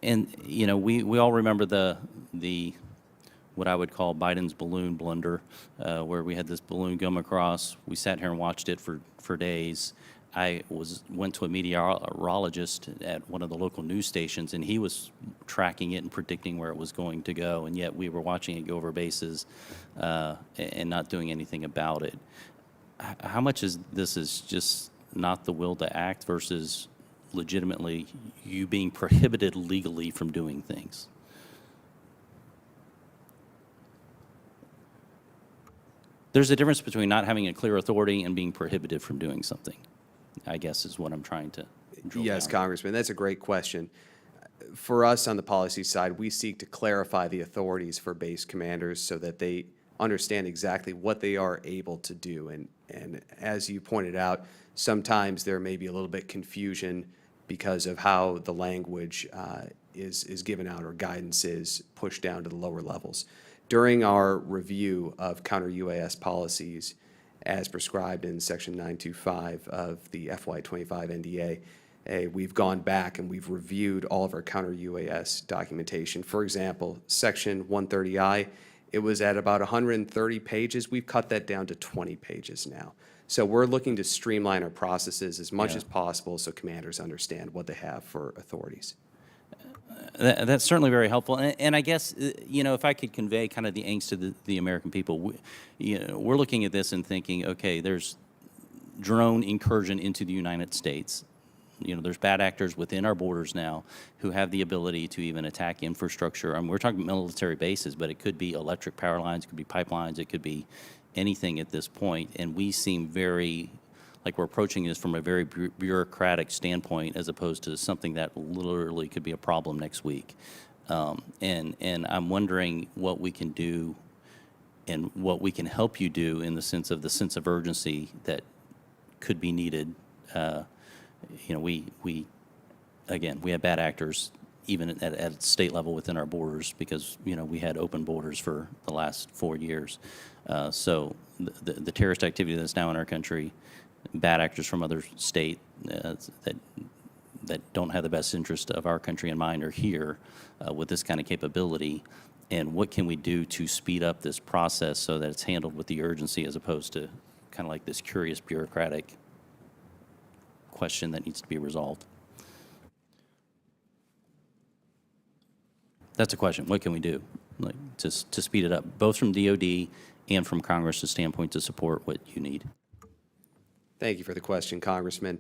And, you know, we all remember the what I would call Biden's balloon blunder, where we had this balloon come across. We sat here and watched it for days. I went to a meteorologist at one of the local news stations, and he was tracking it and predicting where it was going to go, and yet we were watching it go over bases and not doing anything about it. How much is this is just not the will to act versus legitimately you being prohibited legally from doing things? There's a difference between not having a clear authority and being prohibited from doing something, I guess, is what I'm trying to drill Yes, down. Congressman, that's a great question. For us on the policy side, we seek to clarify the authorities for base commanders so that they understand exactly what they are able to do. And as you pointed out, sometimes there may be a little bit confusion because of how the language is given out or guidance is pushed down to the lower levels. During our review of counter-UAS policies as prescribed in Section 925 of the FY25 NDA, we've gone back and we've reviewed all of our counter-UAS documentation. For example, Section 130I, it was at about 130 pages. We've cut that down to 20 pages now. So we're looking to streamline our processes as much as possible so commanders understand what they have for authorities. That's certainly very helpful. And I guess, if I could convey kind of the angst to the American people, we're looking at this and thinking, okay, there's drone incursion into the United States. There's bad actors within our borders now who have the ability to even attack infrastructure. I mean, we're talking military bases, but it could be electric power lines, it could be pipelines, it could be anything at this point. And we seem very, like we're approaching this from a very bureaucratic standpoint as opposed to something that literally could be a problem next week. And I'm wondering what we can do and what we can help you do in the sense of urgency that could be needed. We have bad actors even at state level within our borders because, we had open borders for the last 4 years. So the terrorist activity that's now in our country, bad actors from other state that don't have the best interest of our country in mind are here with this kind of capability. And what can we do to speed up this process so that it's handled with the urgency as opposed to kind of like this curious bureaucratic question that needs to be resolved? That's a question. What can we do to speed it up, both from DOD and from Congress's standpoint to support what you need? Thank you for the question, Congressman.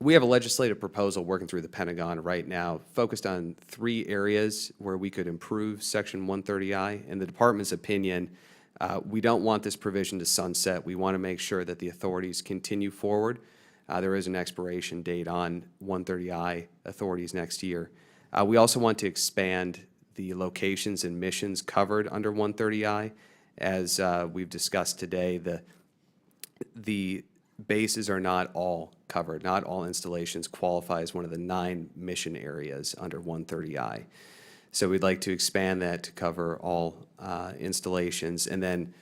We have a legislative proposal working through the Pentagon right now focused on 3 areas where we could improve Section 130I. In the Department's opinion, we don't want this provision to sunset. We want to make sure that the authorities continue forward. There is an expiration date on 130I authorities next year. We also want to expand the locations and missions covered under 130I. As we've discussed today, the bases are not all covered. Not all installations qualify as one of the 9 mission areas under 130I. So we'd like to expand that to cover all installations. And then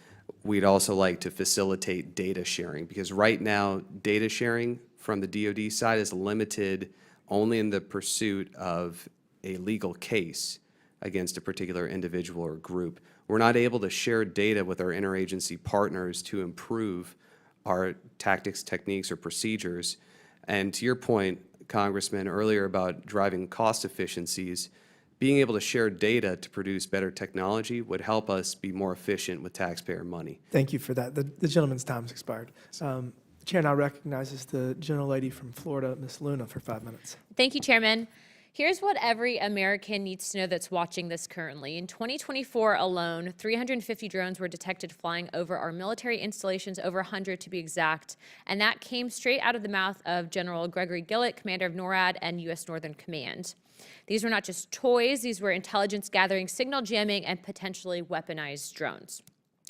we'd also like to facilitate data sharing, because right now data sharing from the DoD side is limited only in the pursuit of a legal case against a particular individual or group. We're not able to share data with our interagency partners to improve our tactics, techniques, or procedures. And to your point, Congressman, earlier about driving cost efficiencies, being able to share data to produce better technology would help us be more efficient with taxpayer money. Thank you for that. The gentleman's time's expired. The Chair now recognizes the gentlelady from Florida, Ms. Luna, for 5 minutes. Thank you, Chairman. Here's what every American needs to know that's watching this currently. In 2024 alone, 350 drones were detected flying over our military installations, over 100 to be exact, and that came straight out of the mouth of General Gregory Gillett, commander of NORAD and U.S. Northern Command. These were not just toys, these were intelligence gathering, signal jamming, and potentially weaponized drones.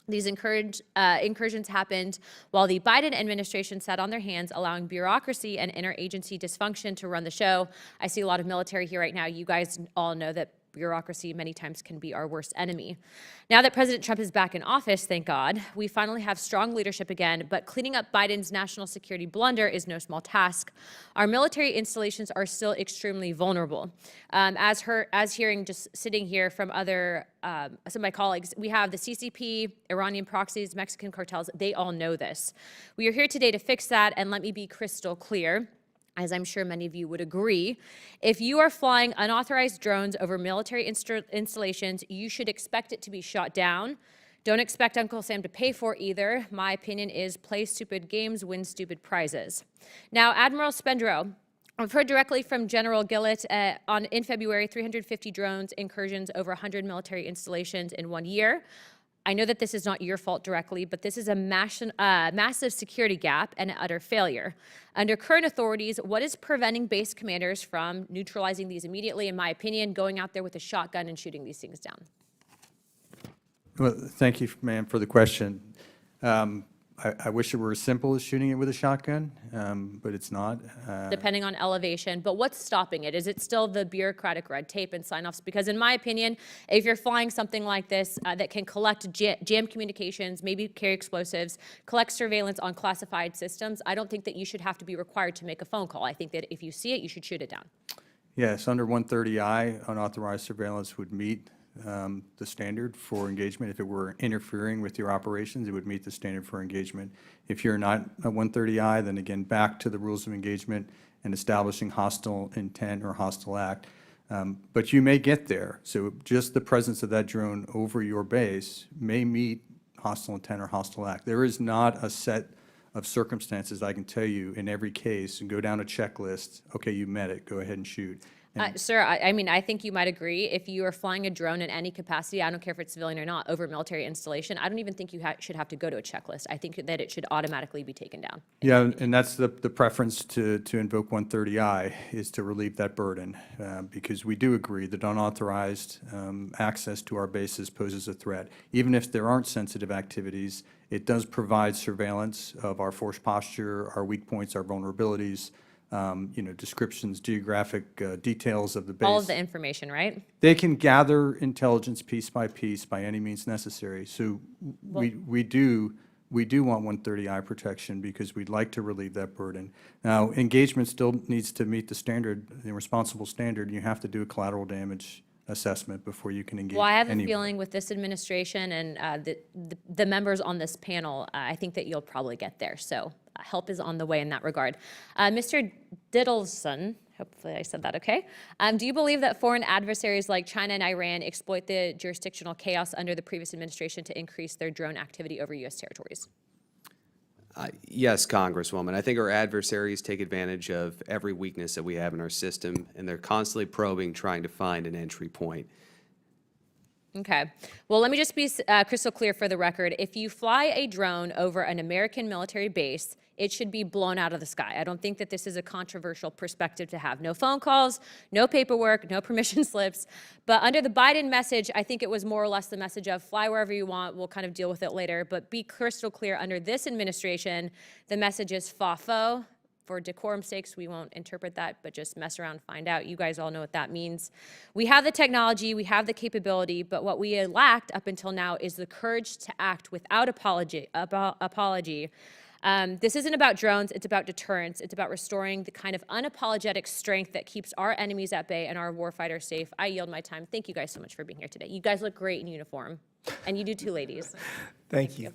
These incursions happened while the Biden administration sat on their hands, allowing bureaucracy and interagency dysfunction to run the show. I see a lot of military here right now. You guys all know that bureaucracy many times can be our worst enemy. Now that President Trump is back in office, thank God, we finally have strong leadership again, but cleaning up Biden's national security blunder is no small task. Our military installations are still extremely vulnerable. As hearing just sitting here from some of my colleagues, we have the CCP, Iranian proxies, Mexican cartels, they all know this. We are here today to fix that, and let me be crystal clear. As I'm sure many of you would agree, if you are flying unauthorized drones over military installations, you should expect it to be shot down. Don't expect Uncle Sam to pay for either. My opinion is play stupid games, win stupid prizes. Now, Admiral Spedero, I've heard directly from General Gillett in February, 350 drones incursions over 100 military installations in 1 year. I know that this is not your fault directly, but this is a massive security gap and an utter failure. Under current authorities, what is preventing base commanders from neutralizing these immediately, in my opinion, going out there with a shotgun and shooting these things down? Well, thank you, ma'am, for the question. I wish it were as simple as shooting it with a shotgun, but it's not. Depending on elevation, but what's stopping it? Is it still the bureaucratic red tape and sign-offs? Because in my opinion, if you're flying something like this that can collect jammed communications, maybe carry explosives, collect surveillance on classified systems, I don't think that you should have to be required to make a phone call. I think that if you see it, you should shoot it down. Yes, under 130I, unauthorized surveillance would meet the standard for engagement. If it were interfering with your operations, it would meet the standard for engagement. If you're not at 130I, then again, back to the rules of engagement and establishing hostile intent or hostile act. But you may get there. So just the presence of that drone over your base may meet hostile intent or hostile act. There is not a set of circumstances I can tell you in every case and go down a checklist, okay, you met it, go ahead and shoot. Sir, I mean, I think you might agree. If you are flying a drone in any capacity, I don't care if it's civilian or not, over military installation, I don't even think you should have to go to a checklist. I think that it should automatically be taken down. Yeah, and that's the preference to invoke 130I is to relieve that burden, because we do agree that unauthorized access to our bases poses a threat. Even if there aren't sensitive activities, it does provide surveillance of our force posture, our weak points, our vulnerabilities, descriptions, geographic details of the base. All of the information, right? They can gather intelligence piece by any means necessary. So we do want 130I protection because we'd like to relieve that burden. Now, engagement still needs to meet the standard, the responsible standard. You have to do a collateral damage assessment before you can engage. Well, I have a anywhere. feeling with this administration and the members on this panel, I think that you'll probably get there. So help is on the way in that regard. Mr. Ditlevson, hopefully I said that okay. Do you believe that foreign adversaries like China and Iran exploit the jurisdictional chaos under the previous administration to increase their drone activity over U.S. territories? Yes, Congresswoman. I think our adversaries take advantage of every weakness that we have in our system, and they're constantly probing, trying to find an entry point. Okay. Well, let me just be crystal clear for the record. If you fly a drone over an American military base, it should be blown out of the sky. I don't think that this is a controversial perspective to have. No phone calls, no paperwork, no permission slips. But under the Biden message, I think it was more or less the message of fly wherever you want. We'll kind of deal with it later. But be crystal clear, under this administration, the message is FAFO. For decorum sakes, we won't interpret that, but just mess around, find out. You guys all know what that means. We have the technology, we have the capability, but what we lacked up until now is the courage to act without apology. This isn't about drones, it's about deterrence. It's about restoring the kind of unapologetic strength that keeps our enemies at bay and our warfighters safe. I yield my time. Thank you guys so much for being here today. You guys look great in uniform, and you do too, ladies. Thank you.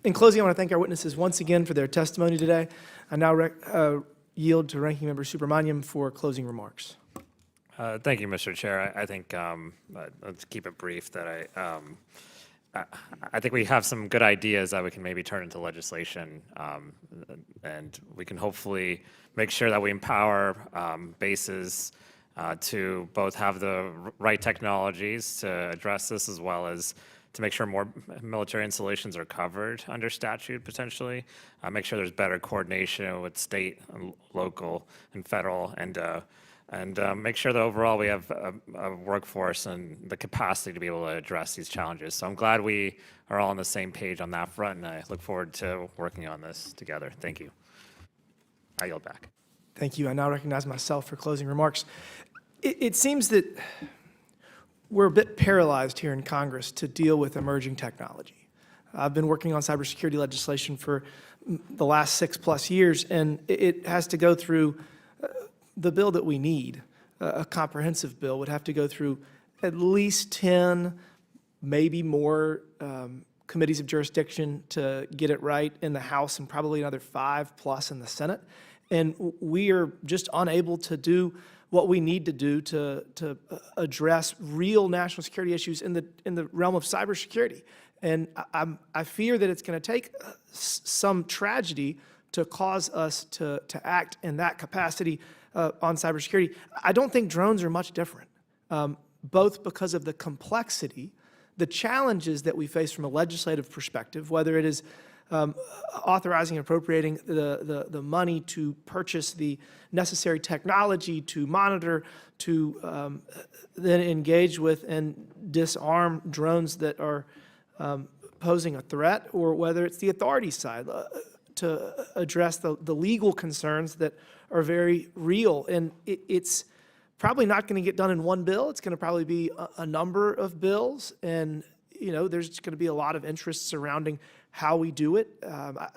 In closing, I want to thank our witnesses once again for their testimony today. I now yield to Ranking Member Subramaniam for closing remarks. Thank you, Mr. Chair. I think let's keep it brief. That I think we have some good ideas that we can maybe turn into legislation, and we can hopefully make sure that we empower bases to both have the right technologies to address this, as well as to make sure more military installations are covered under statute potentially, make sure there's better coordination with state, and local, and federal, and make sure that overall we have a workforce and the capacity to be able to address these challenges. So I'm glad we are all on the same page on that front, and I look forward to working on this together. Thank you. I yield back. Thank you. I now recognize myself for closing remarks. It seems that we're a bit paralyzed here in Congress to deal with emerging technology. I've been working on cybersecurity legislation for the last 6+ years, and it has to go through the bill that we need. A comprehensive bill would have to go through at least 10, maybe more committees of jurisdiction to get it right in the House, and probably another 5+ in the Senate. And we are just unable to do what we need to do to address real national security issues in the realm of cybersecurity. And I fear that it's going to take some tragedy to cause us to act in that capacity on cybersecurity. I don't think drones are much different, both because of the complexity, the challenges that we face from a legislative perspective, whether it is authorizing and appropriating the money to purchase the necessary technology to monitor, to then engage with and disarm drones that are posing a threat or whether it's the authority side to address the legal concerns that are very real. And it's probably not going to get done in one bill. It's going to probably be a number of bills. And, you know, there's going to be a lot of interest surrounding how we do it.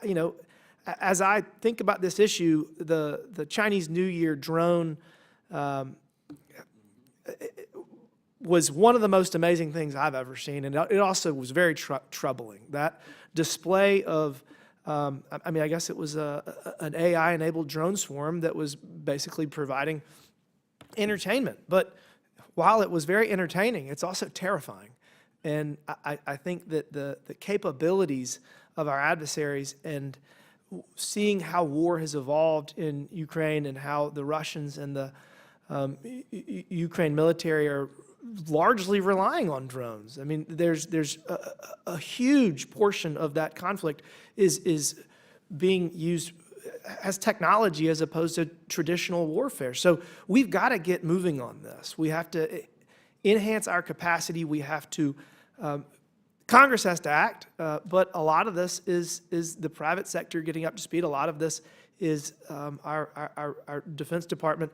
You know, as I think about this issue, the Chinese New Year drone was one of the most amazing things I've ever seen, and it also was very troubling. That display of, I mean, I guess it was an AI-enabled drone swarm that was basically providing entertainment. But while it was very entertaining, it's also terrifying. And I think that the capabilities of our adversaries and seeing how war has evolved in Ukraine and how the Russians and the Ukraine military are largely relying on drones. I mean, there's a huge portion of that conflict is being used as technology as opposed to traditional warfare. So we've got to get moving on this. We have to enhance our capacity. We have to, Congress has to act, but a lot of this is the private sector getting up to speed. A lot of this is our Defense Department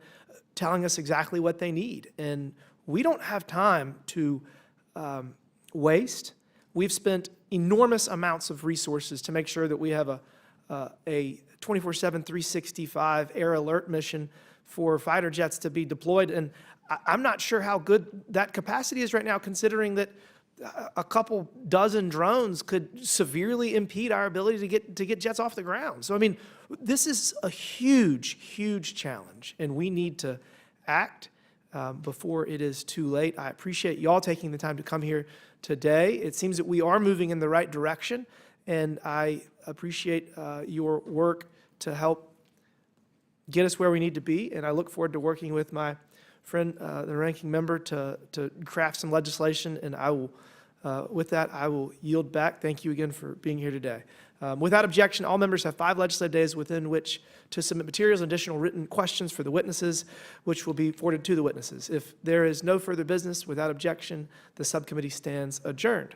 telling us exactly what they need. And we don't have time to waste. We've spent enormous amounts of resources to make sure that we have a 24/7, 365 air alert mission for fighter jets to be deployed. And I'm not sure how good that capacity is right now, considering that a couple dozen drones could severely impede our ability to get jets off the ground. So, I mean, this is a huge, huge challenge, and we need to act before it is too late. I appreciate y'all taking the time to come here today. It seems that we are moving in the right direction, and I appreciate your work to help get us where we need to be, and I look forward to working with my friend, the ranking member, to craft some legislation, and I will, with that, I will yield back. Thank you again for being here today. Without objection, all members have 5 legislative days within which to submit materials and additional written questions for the witnesses, which will be forwarded to the witnesses. If there is no further business, without objection, the subcommittee stands adjourned.